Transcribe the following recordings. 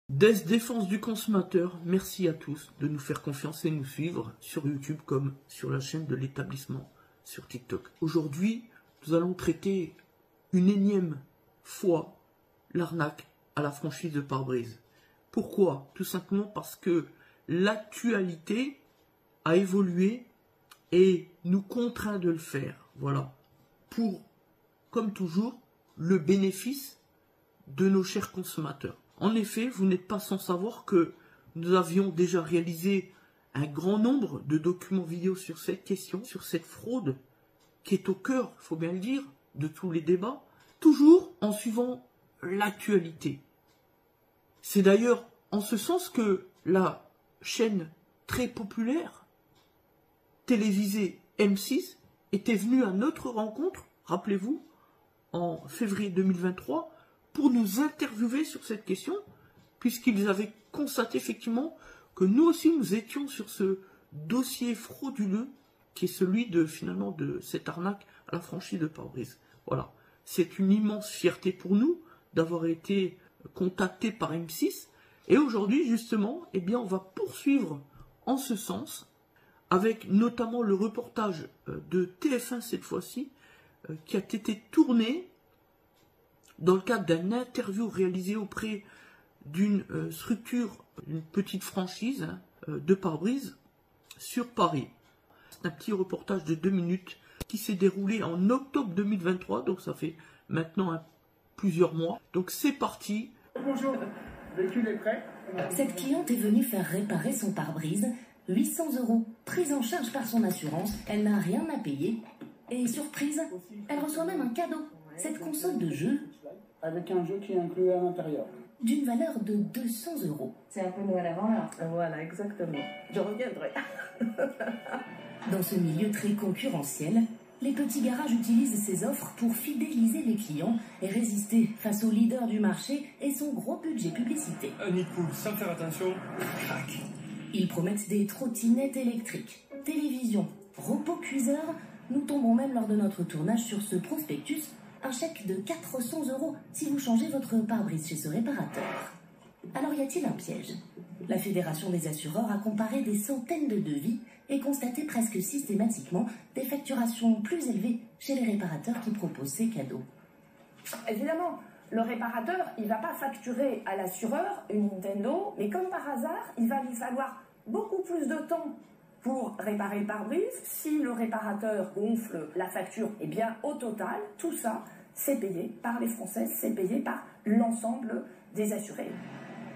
Des Défense du consommateur, merci à tous de nous faire confiance et nous suivre sur YouTube comme sur la chaîne de l'établissement sur TikTok. Aujourd'hui, nous allons traiter une énième fois l'arnaque à la franchise de pare-brise. Pourquoi? Tout simplement parce que l'actualité a évolué et nous contraint de le faire. Voilà. Pour, comme toujours, le bénéfice de nos chers consommateurs. En effet, vous n'êtes pas sans savoir que nous avions déjà réalisé un grand nombre de documents vidéo sur cette question, sur cette fraude qui est au cœur, il faut bien le dire, de tous les débats, toujours en suivant l'actualité. C'est d'ailleurs en ce sens que la chaîne très populaire, télévisée M6, était venue à notre rencontre, rappelez-vous, en février 2023, pour nous interviewer sur cette question, puisqu'ils avaient constaté effectivement que nous aussi nous étions sur ce dossier frauduleux qui est celui de finalement de cette arnaque à la franchise de pare-brise. Voilà, c'est une immense fierté pour nous d'avoir été contactés par M6 et aujourd'hui justement, eh bien, on va poursuivre en ce sens avec notamment le reportage de TF1 cette fois-ci qui a été tourné dans le cadre d'une interview réalisée auprès d'une structure, une petite franchise de pare-brise sur Paris. C'est un petit reportage de 2 minutes qui s'est déroulé en octobre 2023, donc ça fait maintenant plusieurs mois. Donc c'est parti. Bonjour, le véhicule est prêt. Cette cliente est venue faire réparer son pare-brise, 800 €, prise en charge par son assurance, elle n'a rien à payer. Et surprise, elle reçoit même un cadeau, cette console de jeu. Avec un jeu qui est inclus à l'intérieur. D'une valeur de 200 €. C'est un peu Noël avant l'heure. Voilà, exactement. Je reviendrai. Dans ce milieu très concurrentiel, les petits garages utilisent ces offres pour fidéliser les clients et résister face au leader du marché et son gros budget publicité. Un nid cool, sans faire attention, crac. Ils promettent des trottinettes électriques, télévision, repos-cuiseur. Nous tombons même lors de notre tournage sur ce prospectus, un chèque de 400 € si vous changez votre pare-brise chez ce réparateur. Alors y a-t-il un piège? La Fédération des assureurs a comparé des centaines de devis et constaté presque systématiquement des facturations plus élevées chez les réparateurs qui proposent ces cadeaux. Évidemment, le réparateur, il ne va pas facturer à l'assureur une Nintendo, mais comme par hasard, il va lui falloir beaucoup plus de temps pour réparer le pare-brise. Si le réparateur gonfle la facture, eh bien au total, tout ça, c'est payé par les Français, c'est payé par l'ensemble des assurés.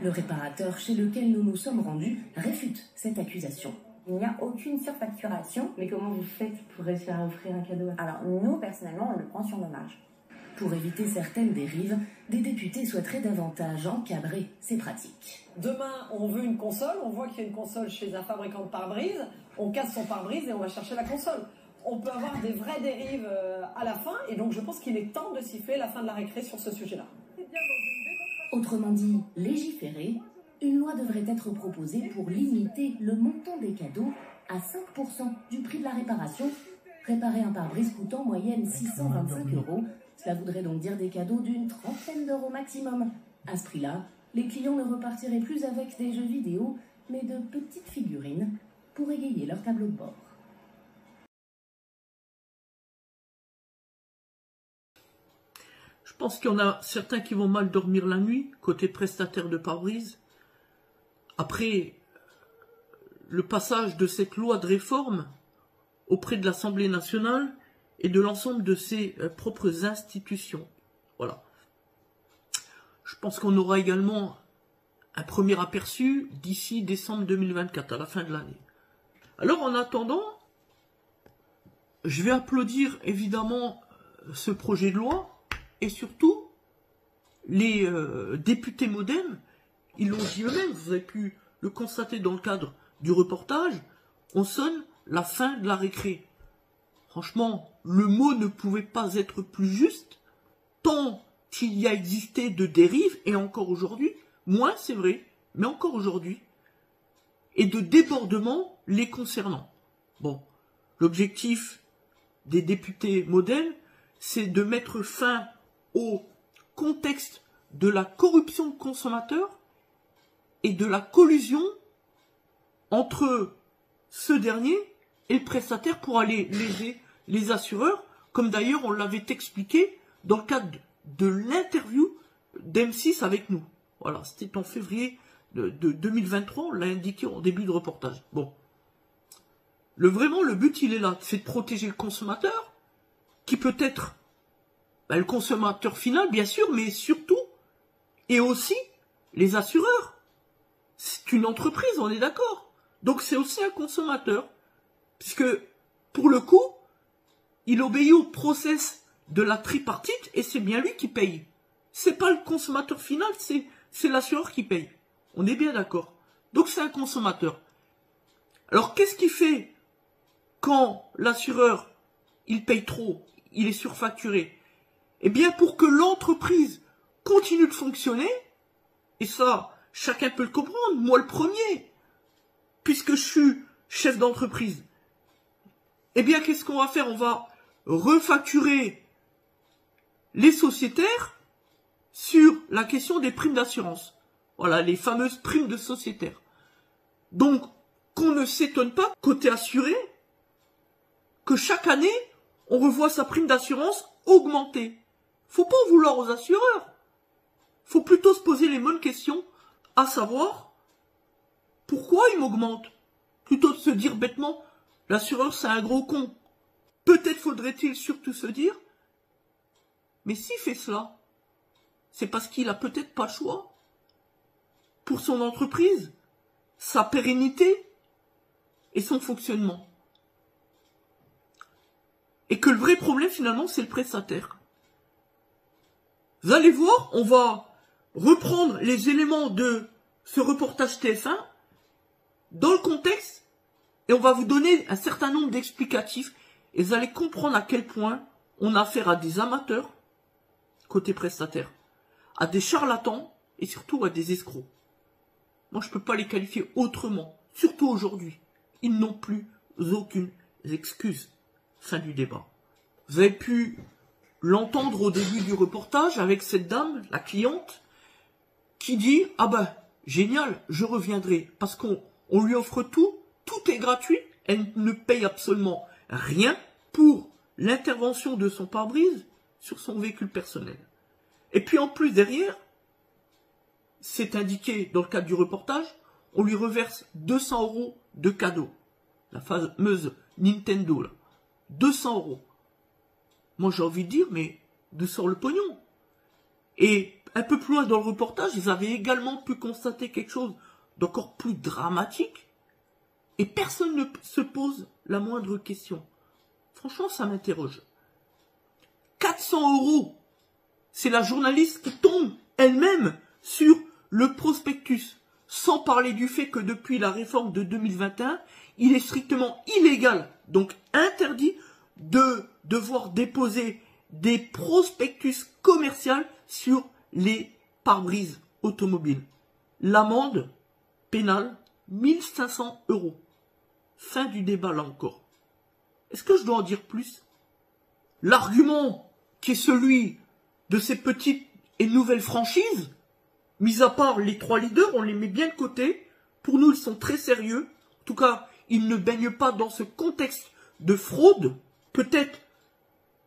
Le réparateur chez lequel nous nous sommes rendus réfute cette accusation. Il n'y a aucune surfacturation. Mais comment vous faites pour réussir à offrir un cadeau? Alors nous, personnellement, on le prend sur dommage. Pour éviter certaines dérives, des députés souhaiteraient davantage encadrer ces pratiques. Demain, on veut une console, on voit qu'il y a une console chez un fabricant de pare-brise, on casse son pare-brise et on va chercher la console. On peut avoir des vraies dérives à la fin, et donc je pense qu'il est temps de siffler la fin de la récré sur ce sujet-là. Autrement dit, légiférer, une loi devrait être proposée pour limiter le montant des cadeaux à 5% du prix de la réparation. Réparer un pare-brise coûte en moyenne 625 €. Cela voudrait donc dire des cadeaux d'une trentaine d'euros maximum. À ce prix-là, les clients ne repartiraient plus avec des jeux vidéo, mais de petites figurines pour égayer leur tableau de bord. Je pense qu'il y en a certains qui vont mal dormir la nuit, côté prestataire de pare-brise. Après le passage de cette loi de réforme auprès de l'Assemblée nationale et de l'ensemble de ses propres institutions. Voilà. Je pense qu'on aura également un premier aperçu d'ici décembre 2024, à la fin de l'année. Alors en attendant, je vais applaudir évidemment ce projet de loi et surtout les députés MoDem, ils l'ont dit eux-mêmes, vous avez pu le constater dans le cadre du reportage, on sonne la fin de la récré. Franchement, le mot ne pouvait pas être plus juste, tant il y a existé de dérives, et encore aujourd'hui, moins c'est vrai, mais encore aujourd'hui, et de débordements les concernant. Bon, l'objectif des députés MoDem, c'est de mettre fin au contexte de la corruption de consommateurs et de la collusion entre ce dernier et le prestataire pour aller léser les assureurs, comme d'ailleurs on l'avait expliqué dans le cadre de l'interview d'M6 avec nous. Voilà, c'était en février de 2023, on l'a indiqué en début de reportage. Bon. Vraiment, le but, il est là, c'est de protéger le consommateur, qui peut être le consommateur final, bien sûr, mais surtout, et aussi, les assureurs. C'est une entreprise, on est d'accord. Donc, c'est aussi un consommateur, puisque, pour le coup, il obéit au process de la tripartite, et c'est bien lui qui paye. C'est pas le consommateur final, c'est l'assureur qui paye. On est bien d'accord. Donc, c'est un consommateur. Alors, qu'est-ce qu'il fait quand l'assureur, il paye trop, il est surfacturé? Eh bien, pour que l'entreprise continue de fonctionner, et ça, chacun peut le comprendre, moi le premier, puisque je suis chef d'entreprise, eh bien, qu'est-ce qu'on va faire? On va refacturer les sociétaires sur la question des primes d'assurance. Voilà, les fameuses primes de sociétaires. Donc, qu'on ne s'étonne pas, côté assuré, que chaque année, on revoit sa prime d'assurance augmenter. Faut pas en vouloir aux assureurs. Faut plutôt se poser les bonnes questions, à savoir, pourquoi il m'augmente? Plutôt de se dire bêtement, l'assureur c'est un gros con. Peut-être faudrait-il surtout se dire, mais s'il fait cela, c'est parce qu'il a peut-être pas le choix. Pour son entreprise, sa pérennité et son fonctionnement. Et que le vrai problème, finalement, c'est le prestataire. Vous allez voir, on va reprendre les éléments de ce reportage TF1 dans le contexte et on va vous donner un certain nombre d'explicatifs et vous allez comprendre à quel point on a affaire à des amateurs, côté prestataire, à des charlatans et surtout à des escrocs. Moi, je ne peux pas les qualifier autrement, surtout aujourd'hui. Ils n'ont plus aucune excuse. Fin du débat. Vous avez pu l'entendre au début du reportage avec cette dame, la cliente, qui dit « Ah ben, génial, je reviendrai. » Parce qu'on lui offre tout est gratuit, elle ne paye absolument rien pour l'intervention de son pare-brise sur son véhicule personnel. Et puis en plus derrière, c'est indiqué dans le cadre du reportage, on lui reverse 200 € de cadeau. La fameuse Nintendo, là. 200 €. Moi, j'ai envie de dire, mais d'où sort le pognon? Et un peu plus loin dans le reportage, ils avaient également pu constater quelque chose d'encore plus dramatique. Et personne ne se pose la moindre question. Franchement, ça m'interroge. 400 €. C'est la journaliste qui tombe elle-même sur le prospectus. Sans parler du fait que depuis la réforme de 2021, il est strictement illégal, donc interdit, de devoir déposer des prospectus commerciaux sur les pare-brises automobiles. L'amende pénale, 1500 €. Fin du débat là encore. Est-ce que je dois en dire plus? L'argument qui est celui de ces petites et nouvelles franchises, mis à part les 3 leaders, on les met bien de côté. Pour nous, ils sont très sérieux. En tout cas, ils ne baignent pas dans ce contexte de fraude. Peut-être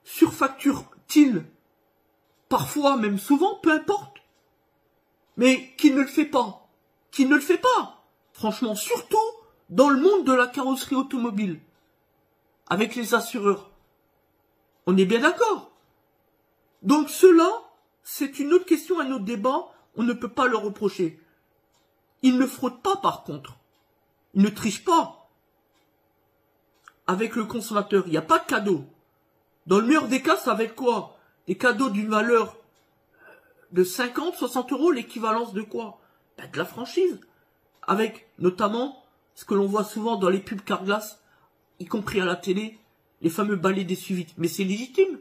surfacture-t-il parfois, même souvent, peu importe. Mais qui ne le fait pas? Qui ne le fait pas? Franchement, surtout dans le monde de la carrosserie automobile. Avec les assureurs. On est bien d'accord. Donc cela, c'est une autre question, un autre débat. On ne peut pas leur reprocher. Ils ne fraudent pas par contre. Ils ne trichent pas. Avec le consommateur, il n'y a pas de cadeau. Dans le meilleur des cas, ça va être quoi? Des cadeaux d'une valeur de 50, 60 €, l'équivalence de quoi? Ben, de la franchise. Avec notamment ce que l'on voit souvent dans les pubs Carglass, y compris à la télé, les fameux balais d'essuie-vite. Mais c'est légitime.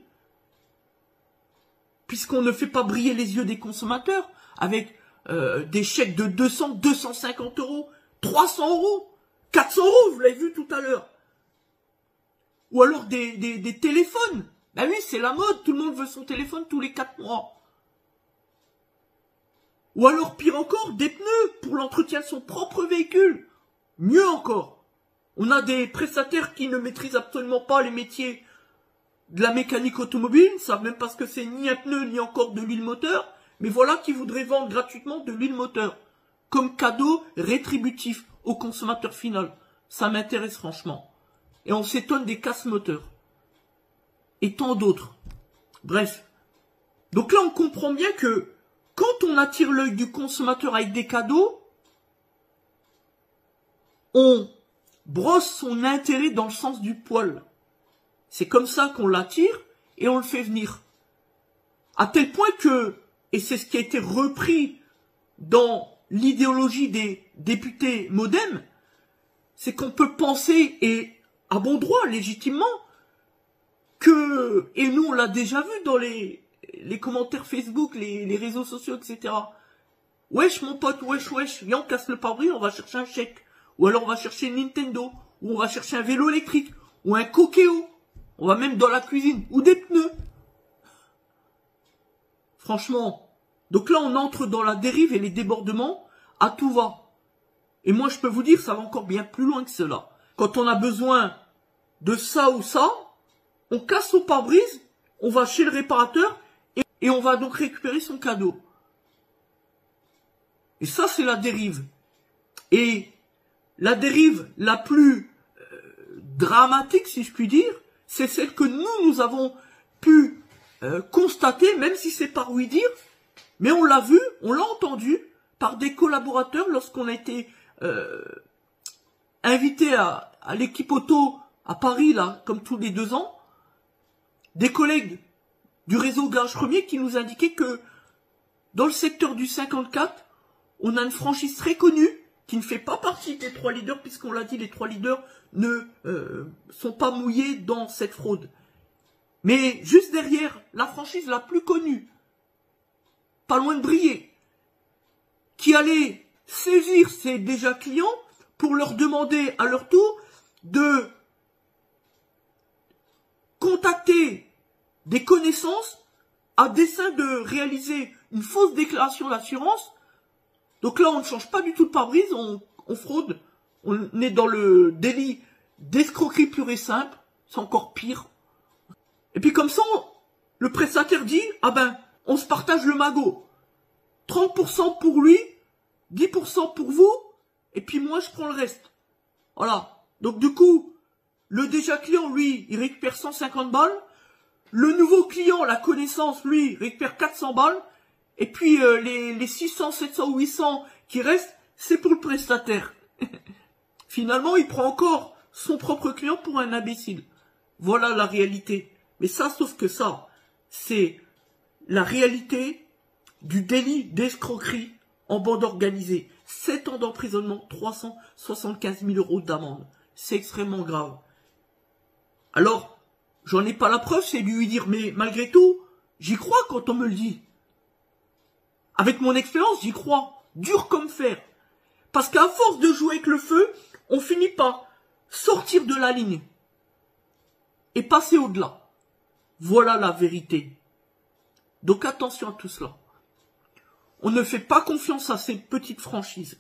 Puisqu'on ne fait pas briller les yeux des consommateurs avec des chèques de 200, 250 €, 300 €, 400 €, vous l'avez vu tout à l'heure. Ou alors des téléphones. Ben oui, c'est la mode, tout le monde veut son téléphone tous les 4 mois. Ou alors, pire encore, des pneus pour pour l'entretien de son propre véhicule. Mieux encore, on a des prestataires qui ne maîtrisent absolument pas les métiers de la mécanique automobile, ne savent même pas ce que c'est ni un pneu ni encore de l'huile moteur, mais voilà qui voudraient vendre gratuitement de l'huile moteur comme cadeau rétributif au consommateur final. Ça m'intéresse franchement. Et on s'étonne des casse-moteurs. Et tant d'autres. Bref. Donc là, on comprend bien que quand on attire l'œil du consommateur avec des cadeaux, on brosse son intérêt dans le sens du poil. C'est comme ça qu'on l'attire et on le fait venir. À tel point que, et c'est ce qui a été repris dans l'idéologie des députés MoDem, c'est qu'on peut penser, et à bon droit, légitimement, que, et nous on l'a déjà vu dans les commentaires Facebook, les réseaux sociaux, etc. Wesh mon pote, wesh, viens on casse le pare-brise, on va chercher un chèque. Ou alors on va chercher une Nintendo, ou on va chercher un vélo électrique, ou un Cookéo. On va même dans la cuisine, ou des pneus. Franchement. Donc là on entre dans la dérive et les débordements à tout va. Et moi je peux vous dire, ça va encore bien plus loin que cela. Quand on a besoin de ça ou ça, on casse son pare-brise, on va chez le réparateur et on va donc récupérer son cadeau. Et ça, c'est la dérive. Et la dérive la plus dramatique, si je puis dire, c'est celle que nous avons pu constater, même si c'est par oui dire, mais on l'a vu, on l'a entendu par des collaborateurs lorsqu'on a été invité à l'équipe auto à Paris, là, comme tous les 2 ans, des collègues du réseau Garage Premier qui nous indiquaient que dans le secteur du 54, on a une franchise très connue qui ne fait pas partie des 3 leaders, puisqu'on l'a dit, les 3 leaders ne sont pas mouillés dans cette fraude. Mais juste derrière, la franchise la plus connue, pas loin de briller, qui allait saisir ses déjà clients pour leur demander à leur tour de contacter des connaissances à dessein de réaliser une fausse déclaration d'assurance. Donc là, on ne change pas du tout de pare-brise, on fraude, on est dans le délit d'escroquerie pure et simple, c'est encore pire. Et puis comme ça, le prestataire dit, ah ben, on se partage le magot. 30% pour lui, 10% pour vous, et puis moi je prends le reste. Voilà. Donc du coup, le déjà client, lui, il récupère 150 balles. Le nouveau client, la connaissance, lui, récupère 400 balles. Et puis les 600, 700 ou 800 qui restent, c'est pour le prestataire. Finalement, il prend encore son propre client pour un imbécile. Voilà la réalité. Mais ça, sauf que ça, c'est la réalité du délit d'escroquerie en bande organisée. 7 ans d'emprisonnement, 375 000 € d'amende. C'est extrêmement grave. Alors, j'en ai pas la preuve, c'est lui dire, mais malgré tout, j'y crois quand on me le dit. Avec mon expérience, j'y crois. Dur comme fer. Parce qu'à force de jouer avec le feu, on finit par sortir de la ligne. Et passer au-delà. Voilà la vérité. Donc attention à tout cela. On ne fait pas confiance à ces petites franchises.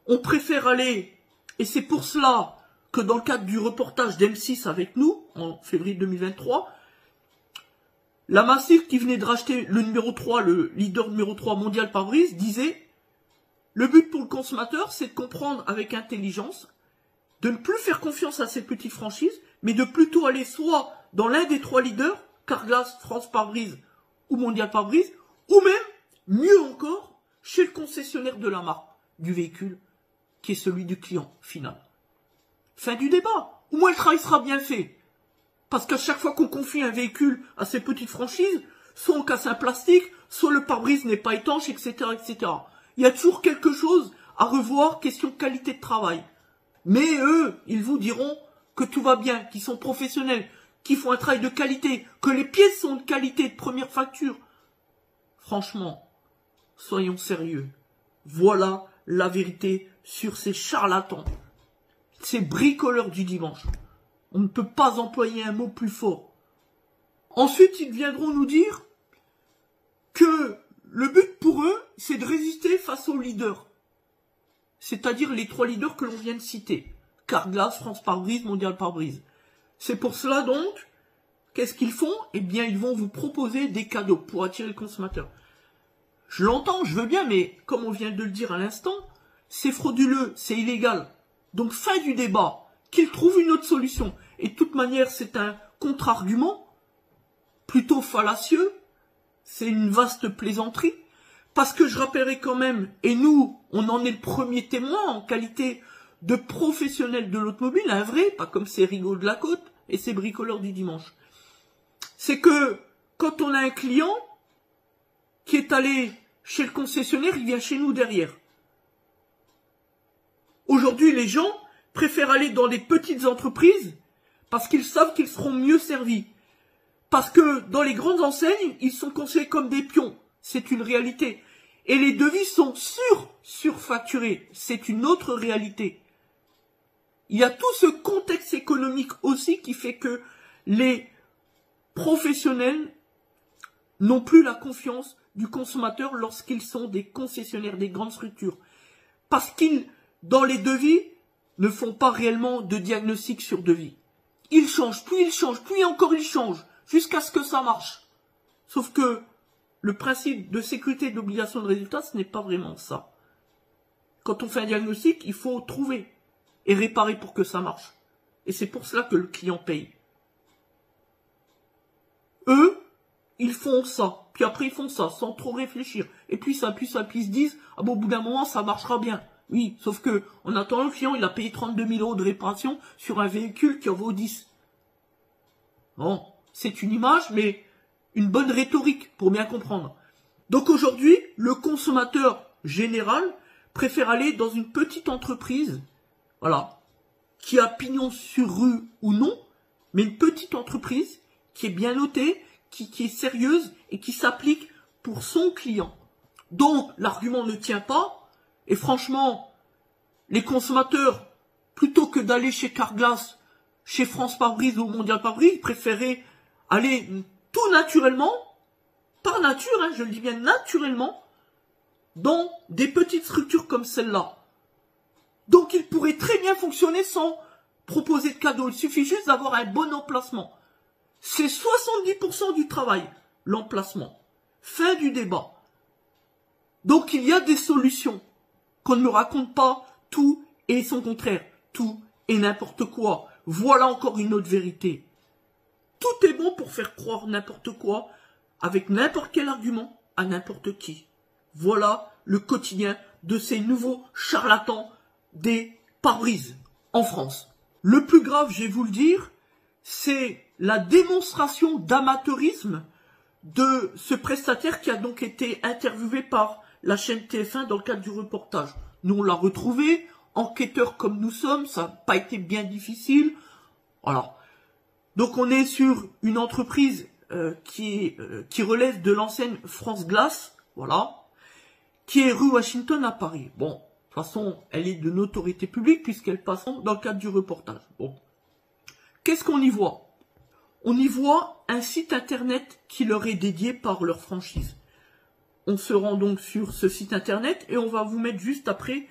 On préfère aller, et c'est pour cela que dans le cadre du reportage d'M6 avec nous, en février 2023, la Massif qui venait de racheter le numéro 3, le leader numéro 3 mondial pare-brise, disait « Le but pour le consommateur, c'est de comprendre avec intelligence, de ne plus faire confiance à ces petites franchises, mais de plutôt aller soit dans l'un des 3 leaders, Carglass, France Pare-Brise ou Mondial Pare-Brise, ou même, mieux encore, chez le concessionnaire de la marque du véhicule, qui est celui du client final. » Fin du débat. Au moins le travail sera bien fait. Parce qu'à chaque fois qu'on confie un véhicule à ces petites franchises, soit on casse un plastique, soit le pare-brise n'est pas étanche, etc., etc. Il y a toujours quelque chose à revoir, question de qualité de travail. Mais eux, ils vous diront que tout va bien, qu'ils sont professionnels, qu'ils font un travail de qualité, que les pièces sont de qualité, de première facture. Franchement, soyons sérieux. Voilà la vérité sur ces charlatans. Ces bricoleurs du dimanche. On ne peut pas employer un mot plus fort. Ensuite, ils viendront nous dire que le but pour eux, c'est de résister face aux leaders. c'est-à-dire les 3 leaders que l'on vient de citer. Carglass, France Pare-Brise, Mondial Pare-Brise. C'est pour cela donc, qu'est-ce qu'ils font? Eh bien, ils vont vous proposer des cadeaux pour attirer le consommateur. Je l'entends, je veux bien, mais comme on vient de le dire à l'instant, c'est frauduleux, c'est illégal. Donc, fin du débat, qu'ils trouvent une autre solution. Et de toute manière, c'est un contre-argument, plutôt fallacieux, c'est une vaste plaisanterie, parce que je rappellerai quand même, et nous, on en est le premier témoin en qualité de professionnels de l'automobile, un vrai, pas comme ces rigots de la côte et ces bricoleurs du dimanche. C'est que, quand on a un client qui est allé chez le concessionnaire, il vient chez nous derrière. Aujourd'hui, les gens préfèrent aller dans des petites entreprises parce qu'ils savent qu'ils seront mieux servis. Parce que dans les grandes enseignes, ils sont considérés comme des pions. C'est une réalité. Et les devis sont surfacturés. C'est une autre réalité. Il y a tout ce contexte économique aussi qui fait que les professionnels n'ont plus la confiance du consommateur lorsqu'ils sont des concessionnaires, des grandes structures. Parce qu'ils, dans les devis, ne font pas réellement de diagnostic sur devis. Ils changent, puis encore ils changent, jusqu'à ce que ça marche. Sauf que le principe de sécurité et d'obligation de résultat, ce n'est pas vraiment ça. Quand on fait un diagnostic, il faut trouver et réparer pour que ça marche. Et c'est pour cela que le client paye. Eux, ils font ça, puis après ils font ça, sans trop réfléchir. Et puis ça, puis ils se disent, ah bon, au bout d'un moment, ça marchera bien. Oui, sauf que, en attendant, le client, il a payé 32 000 € de réparation sur un véhicule qui en vaut 10. Bon, c'est une image, mais une bonne rhétorique, pour bien comprendre. Donc aujourd'hui, le consommateur général préfère aller dans une petite entreprise, voilà, qui a pignon sur rue ou non, mais une petite entreprise qui est bien notée, qui est sérieuse et qui s'applique pour son client. Donc, l'argument ne tient pas. Et franchement, les consommateurs, plutôt que d'aller chez Carglass, chez France Pare-Brise ou Mondial Pare-Brise, préféraient aller tout naturellement, par nature, hein, je le dis bien naturellement, dans des petites structures comme celle-là. Donc, ils pourraient très bien fonctionner sans proposer de cadeaux. Il suffit juste d'avoir un bon emplacement. C'est 70% du travail, l'emplacement. Fin du débat. Donc, il y a des solutions. Qu'on ne me raconte pas tout et son contraire, tout et n'importe quoi. Voilà encore une autre vérité. Tout est bon pour faire croire n'importe quoi, avec n'importe quel argument, à n'importe qui. Voilà le quotidien de ces nouveaux charlatans des pare-brises en France. Le plus grave, je vais vous le dire, c'est la démonstration d'amateurisme de ce prestataire qui a donc été interviewé par la chaîne TF1 dans le cadre du reportage. Nous, on l'a retrouvé, enquêteurs comme nous sommes, ça n'a pas été bien difficile. Voilà. Donc, on est sur une entreprise qui relève de l'enseigne France Glace, voilà, qui est rue Washington à Paris. Bon, de toute façon, elle est de notoriété publique puisqu'elle passe dans le cadre du reportage. Bon. Qu'est-ce qu'on y voit? On y voit un site internet qui leur est dédié par leur franchise. On se rend donc sur ce site internet et on va vous mettre juste après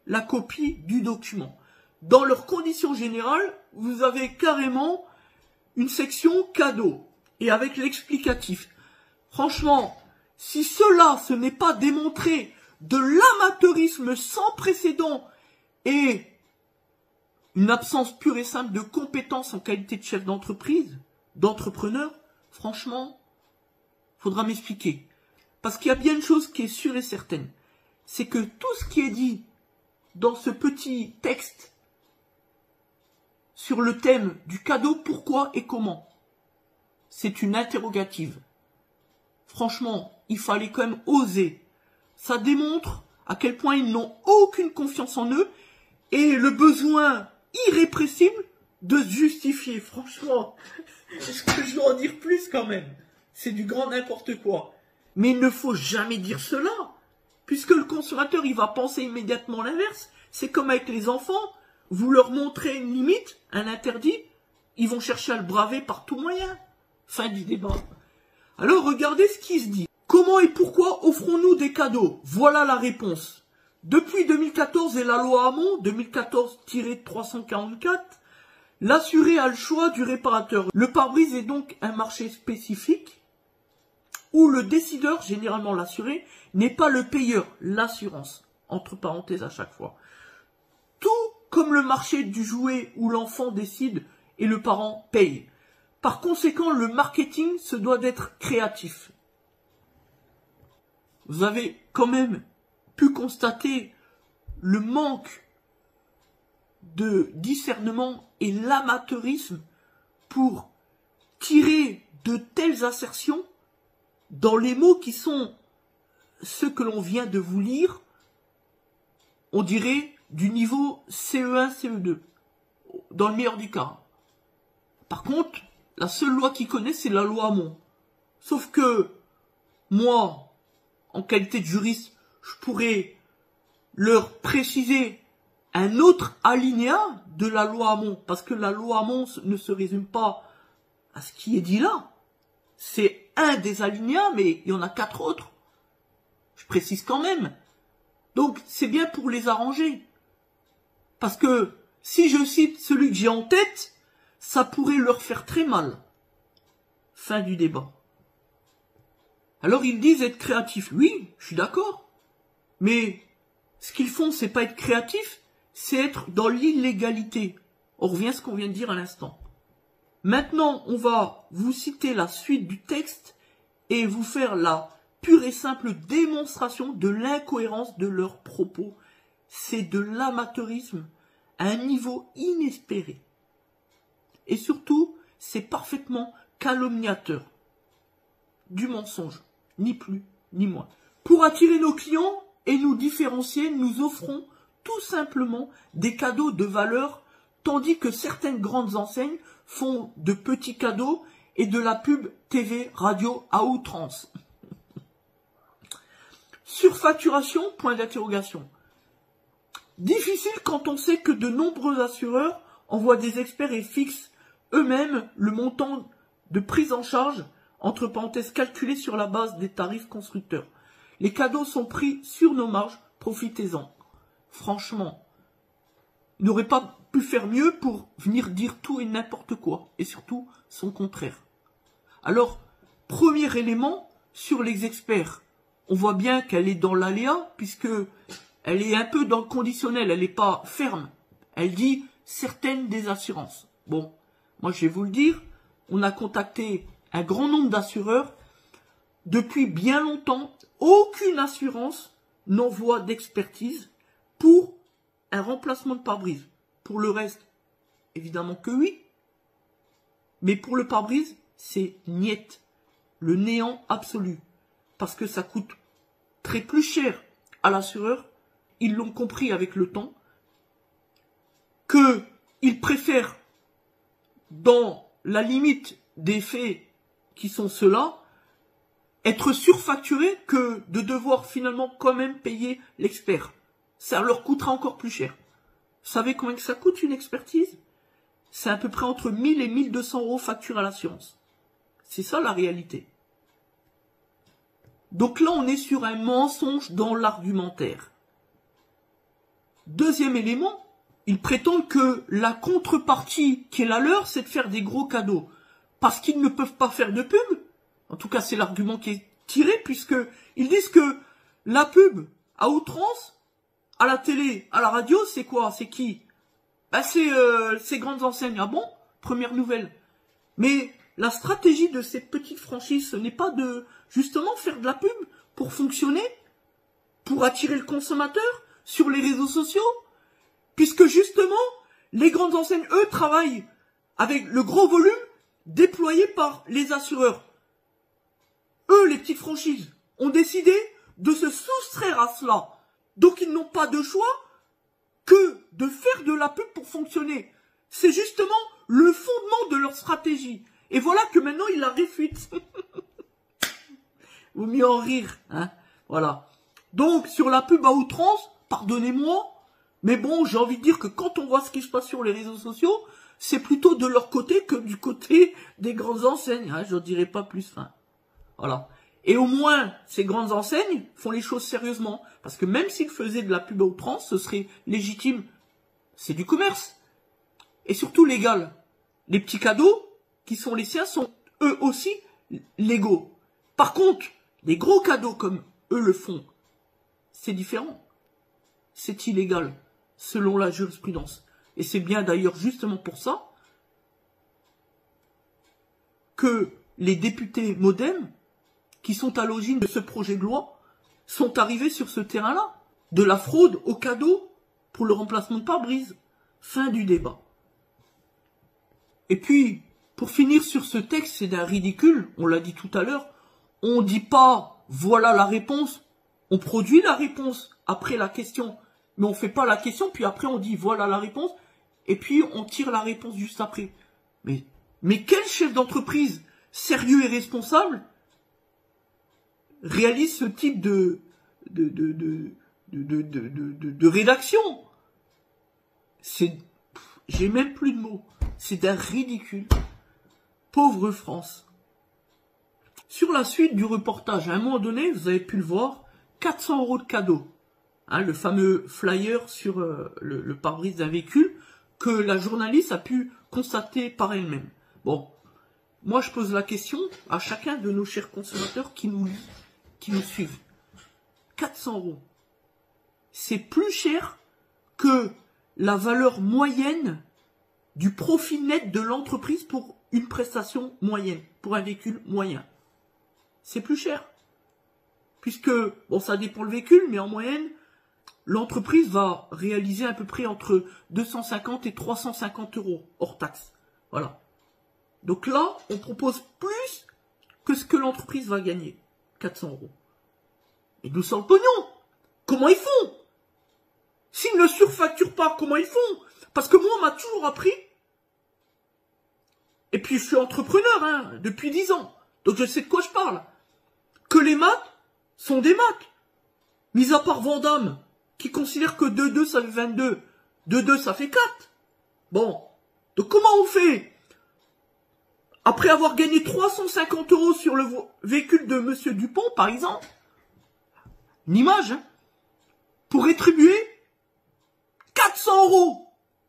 la copie du document. Dans leurs conditions générales, vous avez carrément une section cadeau et avec l'explicatif. Franchement, si cela, ce n'est pas démontré de l'amateurisme sans précédent et une absence pure et simple de compétences en qualité de chef d'entreprise, d'entrepreneur, franchement, faudra m'expliquer. Parce qu'il y a bien une chose qui est sûre et certaine, c'est que tout ce qui est dit dans ce petit texte sur le thème du cadeau, pourquoi et comment, c'est une interrogative. Franchement, il fallait quand même oser. Ça démontre à quel point ils n'ont aucune confiance en eux et le besoin irrépressible de se justifier. Franchement, est-ce que je dois en dire plus quand même? C'est du grand n'importe quoi. Mais il ne faut jamais dire cela, puisque le consommateur, il va penser immédiatement l'inverse. C'est comme avec les enfants, vous leur montrez une limite, un interdit, ils vont chercher à le braver par tout moyen. Fin du débat. Alors regardez ce qui se dit. Comment et pourquoi offrons-nous des cadeaux? Voilà la réponse. Depuis 2014 et la loi Hamon, 2014-344, l'assuré a le choix du réparateur. Le pare-brise est donc un marché spécifique où le décideur, généralement l'assuré, n'est pas le payeur, l'assurance, entre parenthèses à chaque fois. Tout comme le marché du jouet où l'enfant décide et le parent paye. Par conséquent, le marketing se doit d'être créatif. Vous avez quand même pu constater le manque de discernement et l'amateurisme pour tirer de telles assertions dans les mots qui sont ceux que l'on vient de vous lire, on dirait du niveau CE1, CE2, dans le meilleur du cas. Par contre, la seule loi qu'ils connaissent, c'est la loi Hamon. Sauf que, moi, en qualité de juriste, je pourrais leur préciser un autre alinéa de la loi Hamon, parce que la loi Hamon ne se résume pas à ce qui est dit là. C'est un des alinéas, mais il y en a 4 autres. Je précise quand même. Donc, c'est bien pour les arranger. Parce que, si je cite celui que j'ai en tête, ça pourrait leur faire très mal. Fin du débat. Alors, ils disent être créatifs. Oui, je suis d'accord. Mais, ce qu'ils font, c'est pas être créatif, c'est être dans l'illégalité. On revient à ce qu'on vient de dire à l'instant. Maintenant, on va vous citer la suite du texte et vous faire la pure et simple démonstration de l'incohérence de leurs propos. C'est de l'amateurisme à un niveau inespéré. Et surtout, c'est parfaitement calomniateur. Du mensonge, ni plus ni moins. Pour attirer nos clients et nous différencier, nous offrons tout simplement des cadeaux de valeur, tandis que certaines grandes enseignes font de petits cadeaux et de la pub TV, radio à outrance. Surfacturation, point d'interrogation. Difficile quand on sait que de nombreux assureurs envoient des experts et fixent eux-mêmes le montant de prise en charge, entre parenthèses calculé sur la base des tarifs constructeurs. Les cadeaux sont pris sur nos marges, profitez-en. Franchement, ils n'auraient pas pu faire mieux pour venir dire tout et n'importe quoi, et surtout son contraire. Alors, premier élément, sur les experts, on voit bien qu'elle est dans l'aléa, puisque elle est un peu dans le conditionnel, elle n'est pas ferme. Elle dit certaines des assurances. Bon, moi je vais vous le dire, on a contacté un grand nombre d'assureurs. Depuis bien longtemps, aucune assurance n'envoie d'expertise pour un remplacement de pare-brise. Pour le reste, évidemment que oui. Mais pour le pare-brise, c'est niet. Le néant absolu. Parce que ça coûte très plus cher à l'assureur. Ils l'ont compris avec le temps. Qu'ils préfèrent, dans la limite des faits qui sont ceux-là, être surfacturés que de devoir finalement quand même payer l'expert. Ça leur coûtera encore plus cher. Vous savez combien que ça coûte une expertise? C'est à peu près entre 1000 et 1200 € facture à l'assurance. C'est ça la réalité. Donc là, on est sur un mensonge dans l'argumentaire. Deuxième élément, ils prétendent que la contrepartie qui est la leur, c'est de faire des gros cadeaux. Parce qu'ils ne peuvent pas faire de pub. En tout cas, c'est l'argument qui est tiré, puisqu'ils disent que la pub à outrance, à la télé, à la radio, c'est quoi? C'est qui? Ben c'est ces grandes enseignes. Ah bon? Première nouvelle. Mais la stratégie de ces petites franchises, ce n'est pas de justement faire de la pub pour fonctionner, pour attirer le consommateur sur les réseaux sociaux, puisque justement, les grandes enseignes, eux, travaillent avec le gros volume déployé par les assureurs. Eux, les petites franchises, ont décidé de se soustraire à cela. Donc, ils n'ont pas de choix que de faire de la pub pour fonctionner. C'est justement le fondement de leur stratégie. Et voilà que maintenant, ils la réfutent. Vaut mieux en rire, hein. Voilà. Donc, sur la pub à outrance, pardonnez-moi, mais bon, j'ai envie de dire que quand on voit ce qui se passe sur les réseaux sociaux, c'est plutôt de leur côté que du côté des grandes enseignes, hein, je ne dirais pas plus. Hein. Voilà. Et au moins, ces grandes enseignes font les choses sérieusement. Parce que même s'ils faisaient de la pub à outrance, ce serait légitime. C'est du commerce. Et surtout légal. Les petits cadeaux qui sont les siens sont eux aussi légaux. Par contre, les gros cadeaux comme eux le font, c'est différent. C'est illégal, selon la jurisprudence. Et c'est bien d'ailleurs justement pour ça que les députés MoDem, qui sont à l'origine de ce projet de loi, sont arrivés sur ce terrain-là, de la fraude au cadeau pour le remplacement de pare-brise. Fin du débat. Et puis, pour finir sur ce texte, c'est d'un ridicule, on l'a dit tout à l'heure, on ne dit pas « voilà la réponse », on produit la réponse après la question, mais on ne fait pas la question, puis après on dit « voilà la réponse », et puis on tire la réponse juste après. Mais quel chef d'entreprise sérieux et responsable réalise ce type de rédaction? J'ai même plus de mots. C'est d'un ridicule. Pauvre France. Sur la suite du reportage, à un moment donné, vous avez pu le voir, 400 € de cadeau. Hein, le fameux flyer sur le pare-brise d'un véhicule que la journaliste a pu constater par elle-même. Bon, moi je pose la question à chacun de nos chers consommateurs qui nous suivent. 400 €. C'est plus cher que la valeur moyenne du profit net de l'entreprise pour une prestation moyenne, pour un véhicule moyen. C'est plus cher. Puisque, bon, ça dépend le véhicule, mais en moyenne, l'entreprise va réaliser à peu près entre 250 et 350 € hors taxe. Voilà. Donc là, on propose plus que ce que l'entreprise va gagner. 400 €. Et d'où sort le pognon? Comment ils font? S'ils ne surfacturent pas, comment ils font? Parce que moi, on m'a toujours appris, et puis je suis entrepreneur hein, depuis 10 ans, donc je sais de quoi je parle, que les maths sont des maths. Mis à part Vandamme, qui considère que 2, ça fait 22, 2, ça fait 4. Bon, donc comment on fait? Après avoir gagné 350 € sur le véhicule de Monsieur Dupont, par exemple, une image, hein, pour rétribuer 400 €,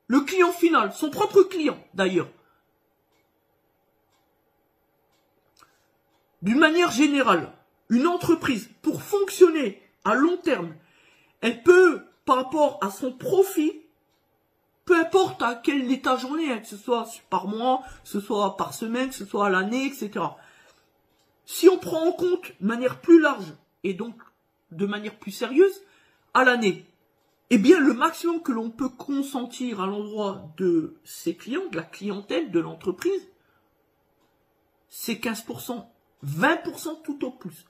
le client final, son propre client d'ailleurs. D'une manière générale, une entreprise, pour fonctionner à long terme, elle peut, par rapport à son profit, peu importe à quel état j'en ai, hein, que ce soit par mois, que ce soit par semaine, que ce soit à l'année, etc. Si on prend en compte de manière plus large, et donc de manière plus sérieuse, à l'année, eh bien le maximum que l'on peut consentir à l'endroit de ses clients, de la clientèle, de l'entreprise, c'est 15%, 20% tout au plus.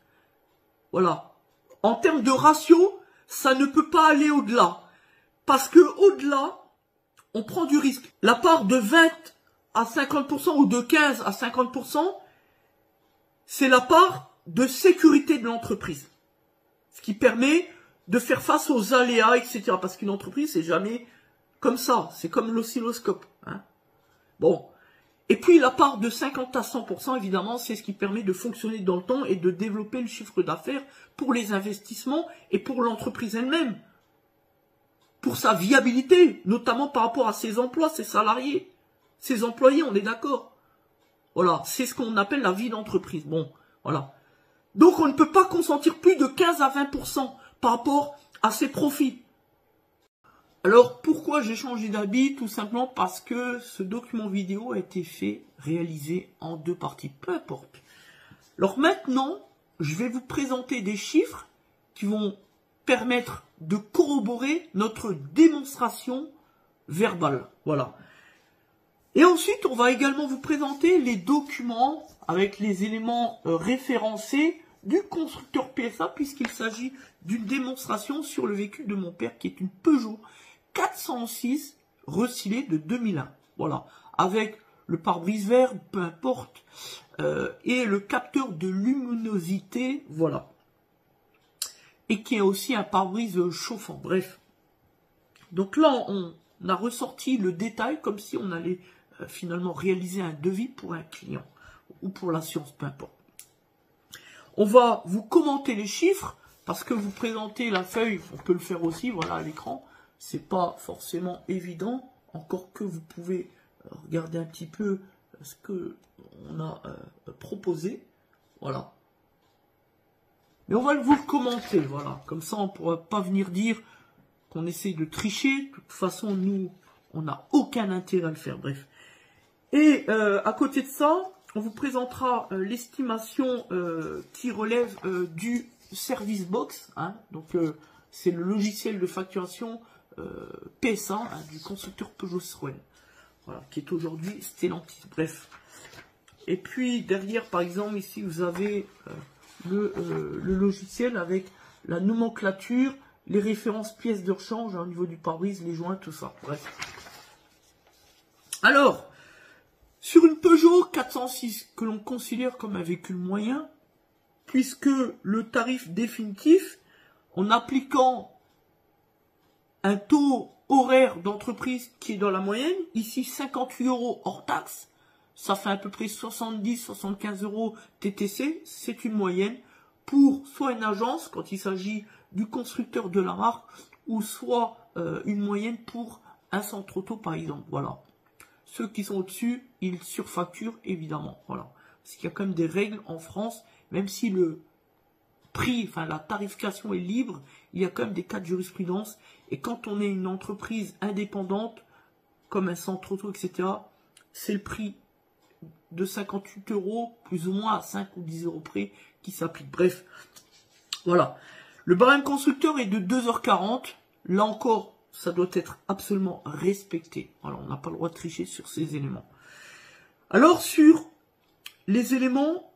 Voilà. En termes de ratio, ça ne peut pas aller au-delà. Parce que au-delà, on prend du risque. La part de 20 à 50% ou de 15 à 50%, c'est la part de sécurité de l'entreprise. Ce qui permet de faire face aux aléas, etc. Parce qu'une entreprise, c'est jamais comme ça. C'est comme l'oscilloscope. Hein. Bon. Et puis la part de 50 à 100%, évidemment, c'est ce qui permet de fonctionner dans le temps et de développer le chiffre d'affaires pour les investissements et pour l'entreprise elle-même. Pour sa viabilité, notamment par rapport à ses emplois, ses salariés, ses employés, on est d'accord. Voilà, c'est ce qu'on appelle la vie d'entreprise. Bon, voilà. Donc on ne peut pas consentir plus de 15 à 20% par rapport à ses profits. Alors pourquoi j'ai changé d'habit? Tout simplement parce que ce document vidéo a été réalisé en 2 parties, peu importe. Alors maintenant, je vais vous présenter des chiffres qui vont permettre de corroborer notre démonstration verbale. Voilà. Et ensuite, on va également vous présenter les documents avec les éléments référencés du constructeur PSA, puisqu'il s'agit d'une démonstration sur le véhicule de mon père, qui est une Peugeot 406 recyclée de 2001. Voilà. Avec le pare-brise vert, peu importe, et le capteur de luminosité, voilà. Et qui est aussi un pare-brise chauffant. Bref. Donc là, on a ressorti le détail comme si on allait finalement réaliser un devis pour un client ou pour l'assurance, peu importe. on va vous commenter les chiffres, parce que vous présentez la feuille, on peut le faire aussi, voilà, à l'écran. C'est pas forcément évident, encore que vous pouvez regarder un petit peu ce que on a proposé, voilà. Mais on va vous le commenter, voilà. Comme ça, on ne pourra pas venir dire qu'on essaye de tricher. De toute façon, nous, on n'a aucun intérêt à le faire, bref. Et à côté de ça, on vous présentera l'estimation qui relève du Service Box, hein. Donc, c'est le logiciel de facturation PSA, hein, du constructeur Peugeot Citroën. Voilà, qui est aujourd'hui Stellantis, bref. Et puis, derrière, par exemple, ici, vous avez le logiciel avec la nomenclature, les références pièces de rechange, hein, au niveau du pare-brise, les joints, tout ça, bref. Alors, sur une Peugeot 406, que l'on considère comme un véhicule moyen, puisque le tarif définitif, en appliquant un taux horaire d'entreprise qui est dans la moyenne, ici 58 € hors taxe, ça fait à peu près 70-75 € TTC, c'est une moyenne pour soit une agence quand il s'agit du constructeur de la marque, ou soit une moyenne pour un centre auto par exemple, voilà. Ceux qui sont au-dessus, ils surfacturent évidemment, voilà. Parce qu'il y a quand même des règles en France, même si le prix, enfin la tarification est libre, il y a quand même des cas de jurisprudence, et quand on est une entreprise indépendante, comme un centre auto, etc., c'est le prix de 58 € plus ou moins à 5 ou 10 € près qui s'applique. Bref, voilà. Le barème constructeur est de 2h40. Là encore, ça doit être absolument respecté. Voilà, on n'a pas le droit de tricher sur ces éléments. Alors, sur les éléments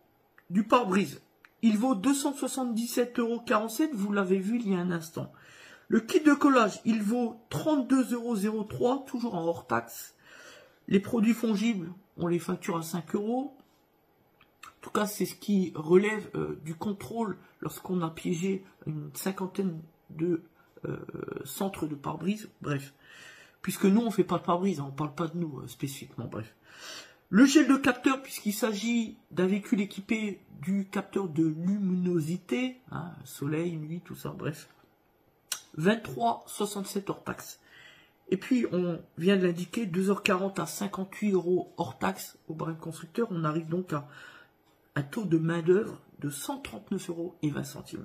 du pare-brise, il vaut 277,47 €, vous l'avez vu il y a un instant. Le kit de collage, il vaut 32,03 €, toujours en hors taxe. Les produits fongibles, on les facture à 5 €. En tout cas, c'est ce qui relève du contrôle lorsqu'on a piégé une cinquantaine de centres de pare-brise. Bref, puisque nous, on ne fait pas de pare-brise, hein, on ne parle pas de nous spécifiquement. Bref. Le gel de capteur, puisqu'il s'agit d'un véhicule équipé du capteur de luminosité, hein, soleil, nuit, tout ça, bref. 23,67 € hors taxe. Et puis, on vient de l'indiquer, 2h40 à 58 € hors taxe au barème constructeur. On arrive donc à un taux de main-d'œuvre de 139,20 €.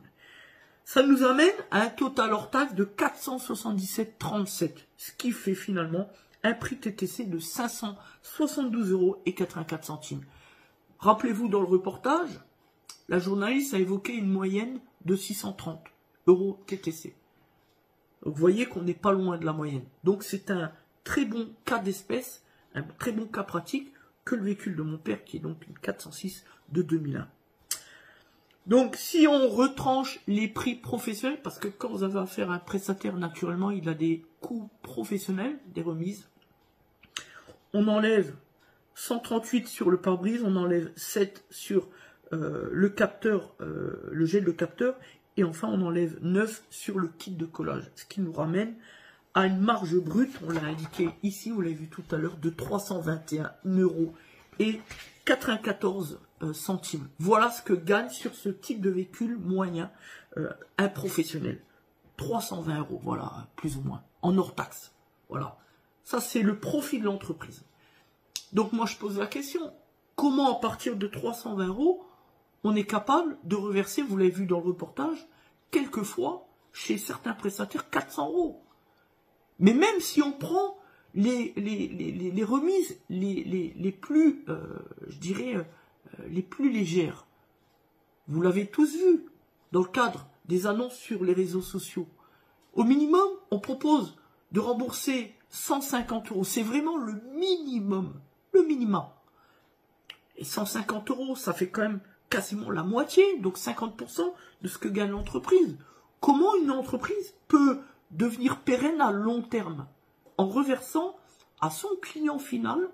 Ça nous amène à un total hors taxe de 477,37 €, ce qui fait finalement un prix TTC de 572,84 €. Rappelez-vous, dans le reportage, la journaliste a évoqué une moyenne de 630 € TTC. Donc, vous voyez qu'on n'est pas loin de la moyenne. Donc, c'est un très bon cas d'espèce, un très bon cas pratique que le véhicule de mon père, qui est donc une 406 de 2001. Donc, si on retranche les prix professionnels, parce que quand vous avez affaire à un prestataire, naturellement, il a des coûts professionnels, des remises. On enlève 138 sur le pare-brise, on enlève 7 sur le capteur, le gel de capteur, et enfin on enlève 9 sur le kit de collage, ce qui nous ramène à une marge brute, on l'a indiqué ici, vous l'avez vu tout à l'heure, de 321,94 €. Voilà ce que gagne sur ce type de véhicule moyen un professionnel. 320 €, voilà, plus ou moins, en hors taxe. Voilà. Ça, c'est le profit de l'entreprise. Donc, moi, je pose la question. Comment, à partir de 320 €, on est capable de reverser, vous l'avez vu dans le reportage, quelquefois, chez certains prestataires, 400 €. Mais même si on prend les remises les plus, je dirais, les plus légères, vous l'avez tous vu, dans le cadre des annonces sur les réseaux sociaux, au minimum, on propose de rembourser 150 €. C'est vraiment le minimum, le minimum. Et 150 €, ça fait quand même quasiment la moitié, donc 50% de ce que gagne l'entreprise. Comment une entreprise peut devenir pérenne à long terme en reversant à son client final,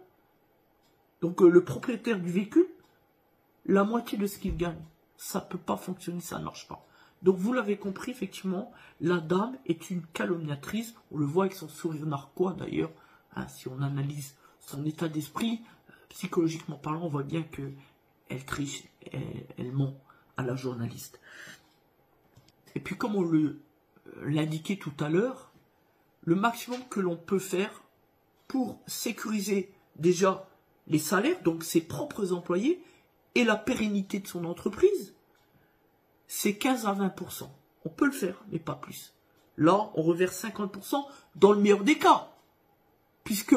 donc le propriétaire du véhicule, la moitié de ce qu'il gagne? Ça ne peut pas fonctionner, ça ne marche pas. Donc vous l'avez compris, effectivement, la dame est une calomniatrice. On le voit avec son sourire narquois d'ailleurs. Hein, si on analyse son état d'esprit, psychologiquement parlant, on voit bien que elle triche, elle ment. à la journaliste. Et puis comme on l'indiquait tout à l'heure, le maximum que l'on peut faire pour sécuriser déjà les salaires, donc ses propres employés, et la pérennité de son entreprise, c'est 15 à 20%. On peut le faire, mais pas plus. Là, on reverse 50% dans le meilleur des cas. Puisque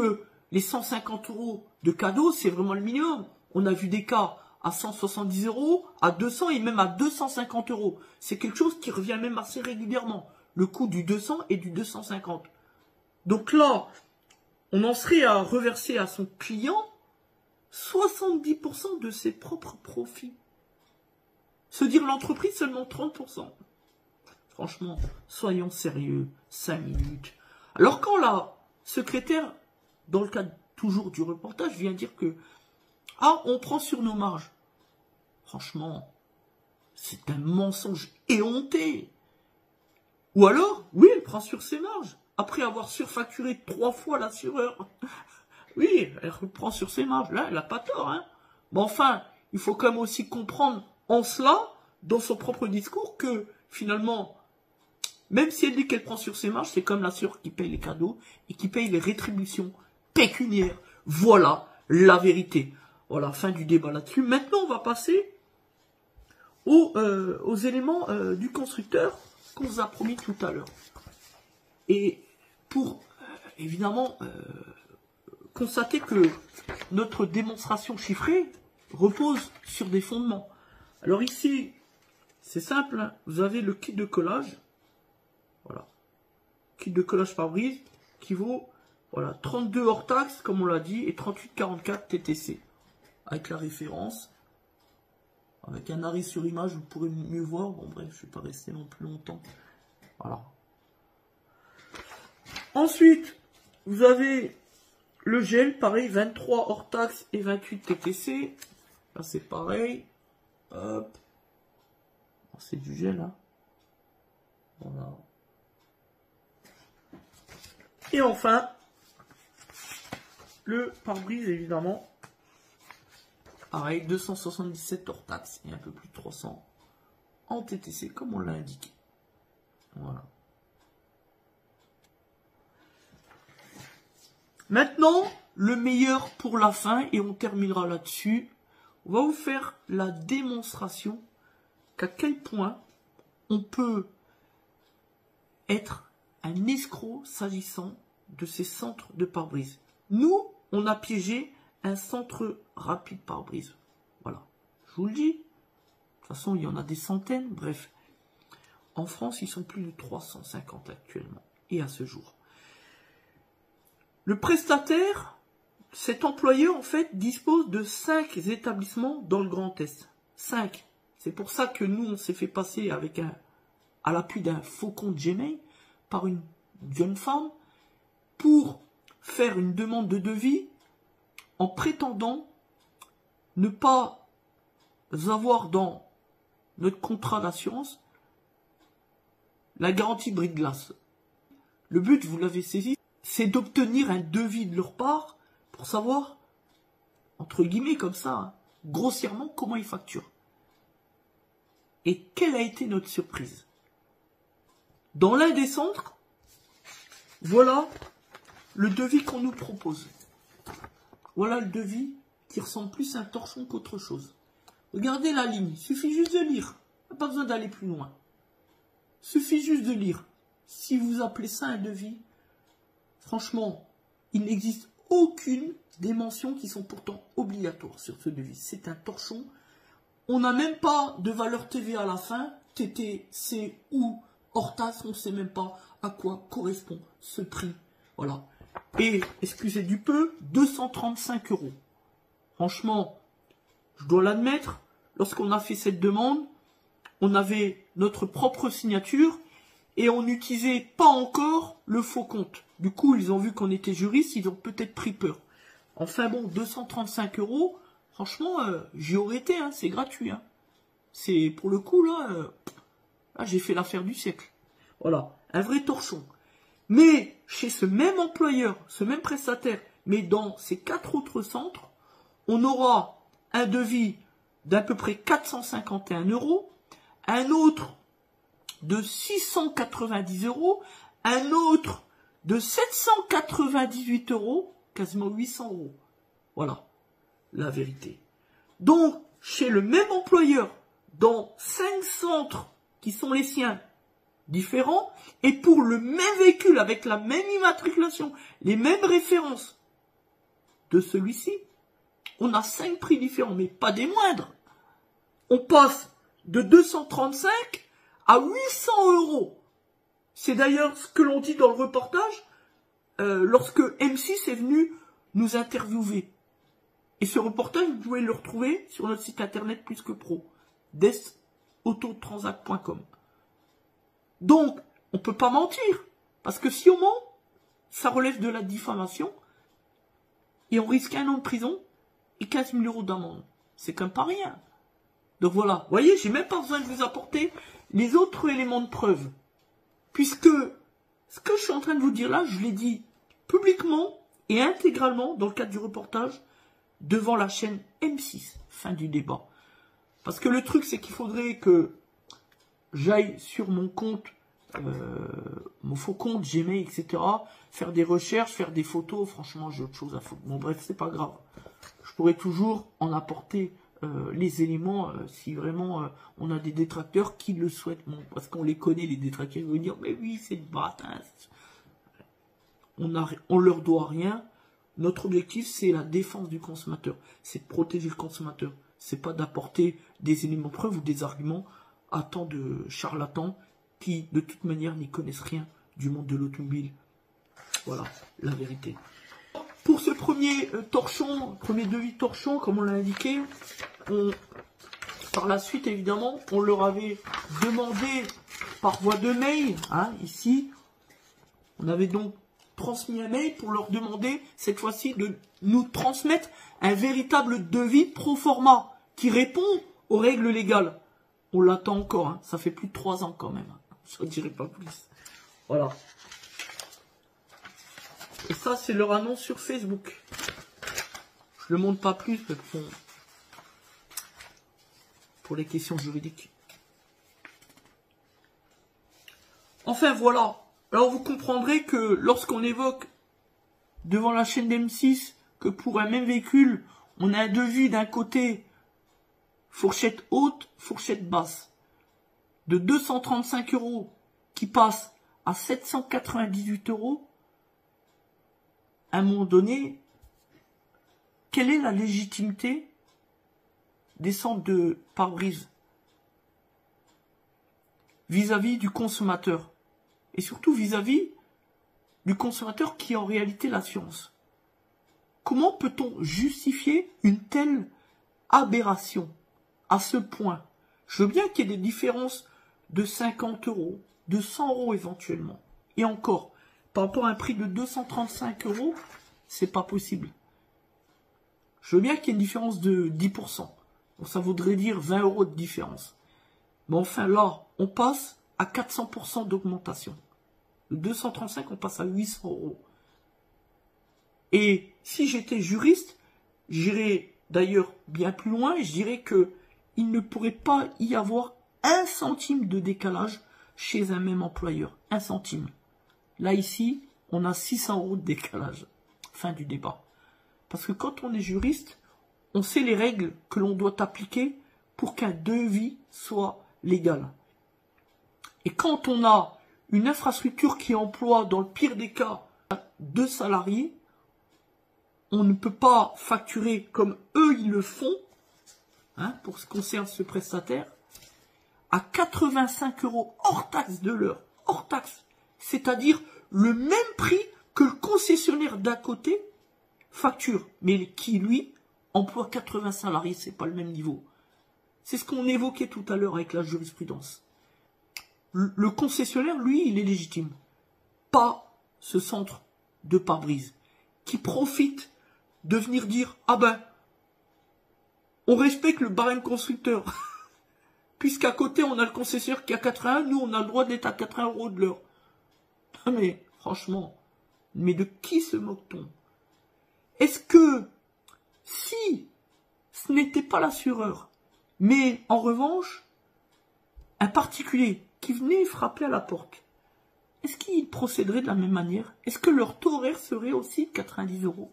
les 150 € de cadeaux, c'est vraiment le minimum. On a vu des cas à 170 €, à 200 et même à 250 €. C'est quelque chose qui revient même assez régulièrement. Le coût du 200 et du 250. Donc là, on en serait à reverser à son client 70% de ses propres profits. Se dire l'entreprise seulement 30%. Franchement, soyons sérieux, 5 minutes. Alors quand la secrétaire, dans le cadre toujours du reportage, vient dire que « Ah, on prend sur nos marges ». Franchement, c'est un mensonge éhonté. Ou alors, oui, elle prend sur ses marges. Après avoir surfacturé 3 fois l'assureur. Oui, elle reprend sur ses marges. Là, elle n'a pas tort. Hein. Mais enfin, il faut quand même aussi comprendre en cela, dans son propre discours, que finalement, même si elle dit qu'elle prend sur ses marges, c'est comme l'assureur qui paye les cadeaux et qui paye les rétributions pécuniaires. Voilà la vérité. Voilà, fin du débat là-dessus. Maintenant, on va passer aux éléments du constructeur qu'on vous a promis tout à l'heure. Et pour, évidemment, constater que notre démonstration chiffrée repose sur des fondements. Alors ici, c'est simple, hein, vous avez le kit de collage. Voilà. Kit de collage pare-brise qui vaut voilà, 32 hors taxe, comme on l'a dit, et 38,44 TTC. Avec la référence. Avec un arrêt sur image, vous pourrez mieux voir. Bon, bref, je ne vais pas rester non plus longtemps. Voilà. Ensuite, vous avez le gel, pareil, 23 hors taxe et 28 TTC. Là, c'est pareil. Hop. C'est du gel, hein. Voilà. Et enfin, le pare-brise, évidemment. Pareil, 277 hors taxe et un peu plus de 300 en TTC, comme on l'a indiqué. Voilà. Maintenant, le meilleur pour la fin, et on terminera là-dessus. On va vous faire la démonstration qu'à quel point on peut être un escroc s'agissant de ces centres de pare-brise. Nous, on a piégé un centre rapide pare-brise. Voilà. Je vous le dis. De toute façon, il y en a des centaines. Bref. En France, ils sont plus de 350 actuellement. Et à ce jour. Le prestataire, cet employeur, en fait, dispose de 5 établissements dans le Grand Est. 5. C'est pour ça que nous, on s'est fait passer avec à l'appui d'un faux compte Gmail par une jeune femme pour faire une demande de devis en prétendant ne pas avoir dans notre contrat d'assurance la garantie brise-glace. Le but, vous l'avez saisi, c'est d'obtenir un devis de leur part pour savoir, entre guillemets comme ça, hein, grossièrement, comment ils facturent. Et quelle a été notre surprise? Dans l'un des centres, voilà le devis qu'on nous propose. Voilà le devis qui ressemble plus à un torchon qu'autre chose. Regardez la ligne, il suffit juste de lire. Il n'y a pas besoin d'aller plus loin. Il suffit juste de lire. Si vous appelez ça un devis, franchement, il n'existe aucune des mentions qui sont pourtant obligatoires sur ce devis. C'est un torchon. On n'a même pas de valeur TVA à la fin, TTC ou hors taxe, on ne sait même pas à quoi correspond ce prix. Voilà. Et, excusez du peu, 235 €. Franchement, je dois l'admettre, lorsqu'on a fait cette demande, on avait notre propre signature et on n'utilisait pas encore le faux compte. Du coup, ils ont vu qu'on était juriste, ils ont peut-être pris peur. Enfin bon, 235 €, franchement, j'y aurais été, hein, c'est gratuit. Hein. C'est pour le coup, là j'ai fait l'affaire du siècle. Voilà, un vrai torchon. Mais chez ce même employeur, ce même prestataire, mais dans ces 4 autres centres, on aura un devis d'à peu près 451 €, un autre de 690 €, un autre de 798 €, quasiment 800 €. Voilà la vérité. Donc, chez le même employeur, dans 5 centres qui sont les siens, différents, et pour le même véhicule, avec la même immatriculation, les mêmes références de celui-ci, on a 5 prix différents, mais pas des moindres. On passe de 235 à 800 €. C'est d'ailleurs ce que l'on dit dans le reportage lorsque M6 est venu nous interviewer. Et ce reportage, vous pouvez le retrouver sur notre site internet Plus que Pro, desautotransact.com. Donc, on ne peut pas mentir, parce que si on ment, ça relève de la diffamation, et on risque 1 an de prison et 15 000 € d'amende. C'est quand même pas rien. Donc voilà, vous voyez, j'ai même pas besoin de vous apporter les autres éléments de preuve. Puisque ce que je suis en train de vous dire là, je l'ai dit publiquement et intégralement dans le cadre du reportage devant la chaîne M6. Fin du débat. Parce que le truc, c'est qu'il faudrait que j'aille sur mon compte, mon faux compte, Gmail, etc., faire des recherches, faire des photos. Franchement, j'ai autre chose à foutre. Bon, bref, c'est pas grave. Je pourrais toujours en apporter les éléments si vraiment on a des détracteurs qui le souhaitent. Bon, parce qu'on les connaît, les détracteurs, ils vont dire, mais oui, c'est une batasse. On leur doit rien. Notre objectif, c'est la défense du consommateur. C'est de protéger le consommateur. C'est pas d'apporter des éléments de preuve ou des arguments à tant de charlatans qui, de toute manière, n'y connaissent rien du monde de l'automobile. Voilà, la vérité. Pour ce premier torchon, premier devis torchon, comme on l'a indiqué, par la suite, évidemment, on leur avait demandé par voie de mail, hein, ici, on avait donc transmis un mail pour leur demander, cette fois-ci, de nous transmettre un véritable devis pro forma qui répond aux règles légales. On l'attend encore, hein. Ça fait plus de 3 ans quand même. Je ne dirai pas plus. Voilà. Et ça, c'est leur annonce sur Facebook. Je ne le montre pas plus parce que pour les questions juridiques. Enfin, voilà. Alors, vous comprendrez que lorsqu'on évoque devant la chaîne d'M6 que pour un même véhicule, on a un devis d'un côté fourchette haute, fourchette basse, de 235 € qui passe à 798 €, à un moment donné, quelle est la légitimité des centres de pare-brise vis-à-vis du consommateur? Et surtout vis-à-vis du consommateur qui est en réalité l'assurance. Comment peut-on justifier une telle aberration à ce point? Je veux bien qu'il y ait des différences de 50 €, de 100 € éventuellement. Et encore, par rapport à un prix de 235 €, c'est pas possible. Je veux bien qu'il y ait une différence de 10%. Donc ça voudrait dire 20 € de différence. Mais enfin là, on passe à 400% d'augmentation. De 235, on passe à 800 €. Et si j'étais juriste, j'irais d'ailleurs bien plus loin et je dirais que il ne pourrait pas y avoir 1 centime de décalage chez un même employeur. 1 centime. Là, ici, on a 600 € de décalage. Fin du débat. Parce que quand on est juriste, on sait les règles que l'on doit appliquer pour qu'un devis soit légal. Et quand on a une infrastructure qui emploie, dans le pire des cas, 2 salariés, on ne peut pas facturer comme eux ils le font, hein, pour ce qui concerne ce prestataire, à 85 € hors taxe de l'heure, hors taxe. C'est-à-dire le même prix que le concessionnaire d'à côté facture, mais qui, lui, emploie 80 salariés, c'est pas le même niveau. C'est ce qu'on évoquait tout à l'heure avec la jurisprudence. Le concessionnaire, lui, il est légitime. Pas ce centre de pare-brise qui profite de venir dire « Ah ben, on respecte le barème constructeur. Puisqu'à côté, on a le concessionnaire qui a 81, nous, on a le droit d'être à 80 € de l'heure. » Mais, franchement, mais de qui se moque-t-on? Est-ce que, si ce n'était pas l'assureur Mais en revanche, un particulier qui venait frapper à la porte, est-ce qu'il procéderait de la même manière? Est-ce que leur taux horaire serait aussi de 90 €?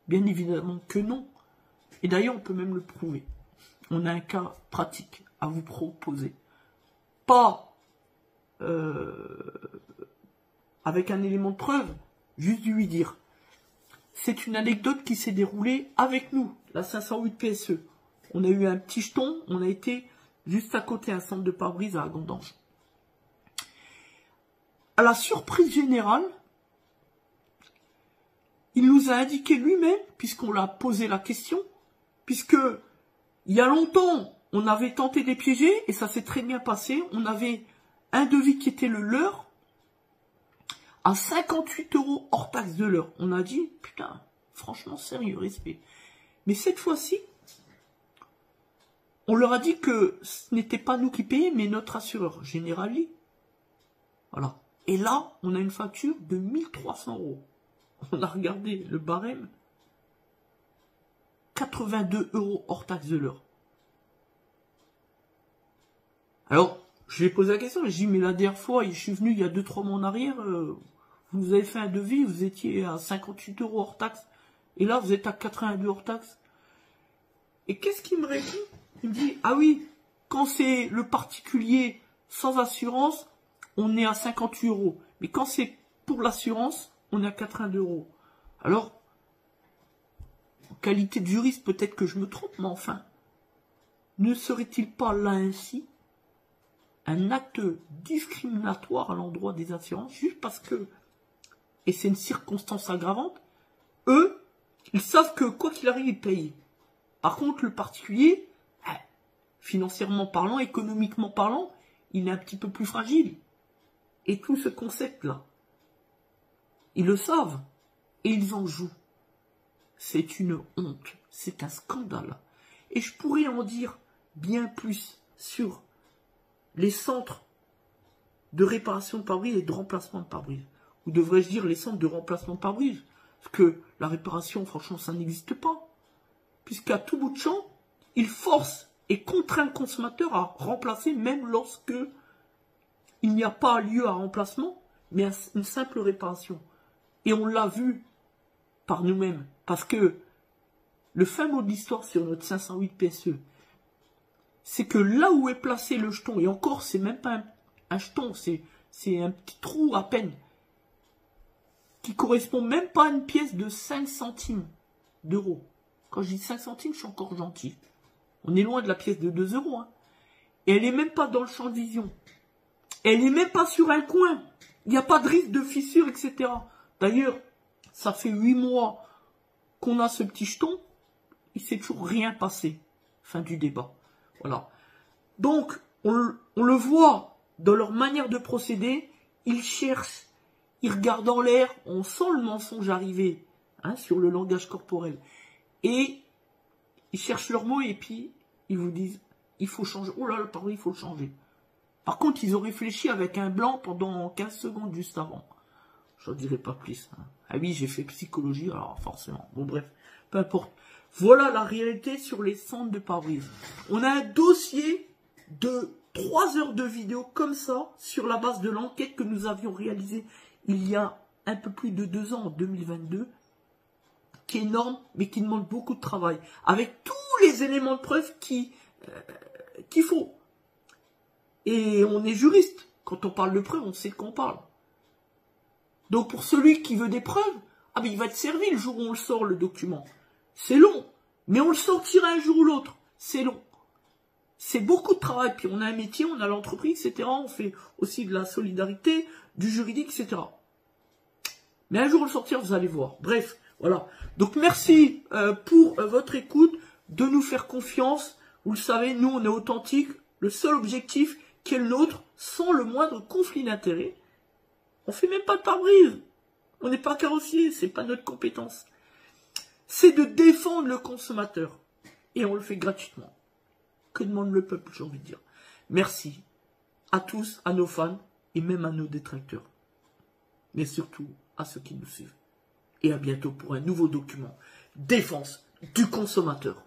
Bien évidemment que non. Et d'ailleurs, on peut même le prouver. On a un cas pratique à vous proposer. Pas avec un élément de preuve, juste du oui-dire. C'est une anecdote qui s'est déroulée avec nous, la 508 PSE. On a eu un petit jeton, on a été juste à côté, un centre de pare-brise à Agandange. À la surprise générale, il nous a indiqué lui-même, puisqu'on l'a posé la question, puisque il y a longtemps, on avait tenté de les piéger, et ça s'est très bien passé. On avait un devis qui était le leur, à 58 € hors taxe de l'heure. On a dit, putain, franchement, sérieux, respect. Mais cette fois-ci, on leur a dit que ce n'était pas nous qui payions, mais notre assureur, Generali. Voilà. Et là, on a une facture de 1300 €. On a regardé le barème. 82 € hors taxe de l'heure. Alors, je lui ai posé la question, j'ai dit, mais la dernière fois, je suis venu il y a 2-3 mois en arrière, vous avez fait un devis, vous étiez à 58 € hors taxe, et là, vous êtes à 82 € hors taxe. Et qu'est-ce qu'il me répond? Il me dit, ah oui, quand c'est le particulier sans assurance, on est à 58 €. Mais quand c'est pour l'assurance, on est à 82 €. Alors, en qualité de juriste, peut-être que je me trompe, mais enfin, ne serait-il pas là ainsi un acte discriminatoire à l'endroit des assurances, juste parce que, et c'est une circonstance aggravante, eux, ils savent que quoi qu'il arrive, ils payent. Par contre, le particulier, financièrement parlant, économiquement parlant, il est un petit peu plus fragile. Et tout ce concept-là, ils le savent, et ils en jouent. C'est une honte, c'est un scandale. Et je pourrais en dire bien plus sur les centres de réparation de pare-brise et de remplacement de pare-brise. Ou devrais-je dire les centres de remplacement de pare-brise? Parce que la réparation, franchement, ça n'existe pas. Puisqu'à tout bout de champ, ils forcent et contraignent le consommateur à remplacer même lorsque il n'y a pas lieu à remplacement, mais une simple réparation. Et on l'a vu par nous-mêmes. Parce que le fin mot de l'histoire sur notre 508 PSE, c'est que là où est placé le jeton, et encore, c'est même pas un jeton, c'est un petit trou à peine, qui correspond même pas à une pièce de 5 centimes d'euros. Quand je dis 5 centimes, je suis encore gentil. On est loin de la pièce de 2 €. Hein. Et elle n'est même pas dans le champ de vision. Elle n'est même pas sur un coin. Il n'y a pas de risque de fissure, etc. D'ailleurs, ça fait 8 mois qu'on a ce petit jeton. Il ne s'est toujours rien passé. Fin du débat. Voilà. Donc, on le voit dans leur manière de procéder. Ils cherchent, ils regardent en l'air. On sent le mensonge arriver sur le langage corporel. Et ils cherchent leurs mots et puis ils vous disent, il faut changer. Oh là là, pardon, il faut le changer. Par contre, ils ont réfléchi avec un blanc pendant 15 secondes juste avant. Je n'en dirai pas plus. Hein. Ah oui, j'ai fait psychologie, alors forcément. Bon bref, peu importe. Voilà la réalité sur les centres de pare-brise. On a un dossier de 3 heures de vidéo comme ça, sur la base de l'enquête que nous avions réalisée il y a un peu plus de 2 ans, en 2022, qui est énorme, mais qui demande beaucoup de travail, avec tous les éléments de preuve qu'il faut. Et on est juriste. Quand on parle de preuves, on sait de quoi on parle. Donc pour celui qui veut des preuves, ah ben il va être servi le jour où on le sort, le document. C'est long, mais on le sortira un jour ou l'autre. C'est long. C'est beaucoup de travail. Puis on a un métier, on a l'entreprise, etc. On fait aussi de la solidarité, du juridique, etc. Mais un jour on le sortira, vous allez voir. Bref, voilà. Donc merci pour votre écoute, de nous faire confiance. Vous le savez, nous on est authentiques. Le seul objectif qui est le nôtre, sans le moindre conflit d'intérêt, on fait même pas de pare-brise. On n'est pas carrossier, c'est pas notre compétence. C'est de défendre le consommateur. Et on le fait gratuitement. Que demande le peuple, j'ai envie de dire. Merci à tous, à nos fans, et même à nos détracteurs. Mais surtout à ceux qui nous suivent. Et à bientôt pour un nouveau document. Défense du consommateur.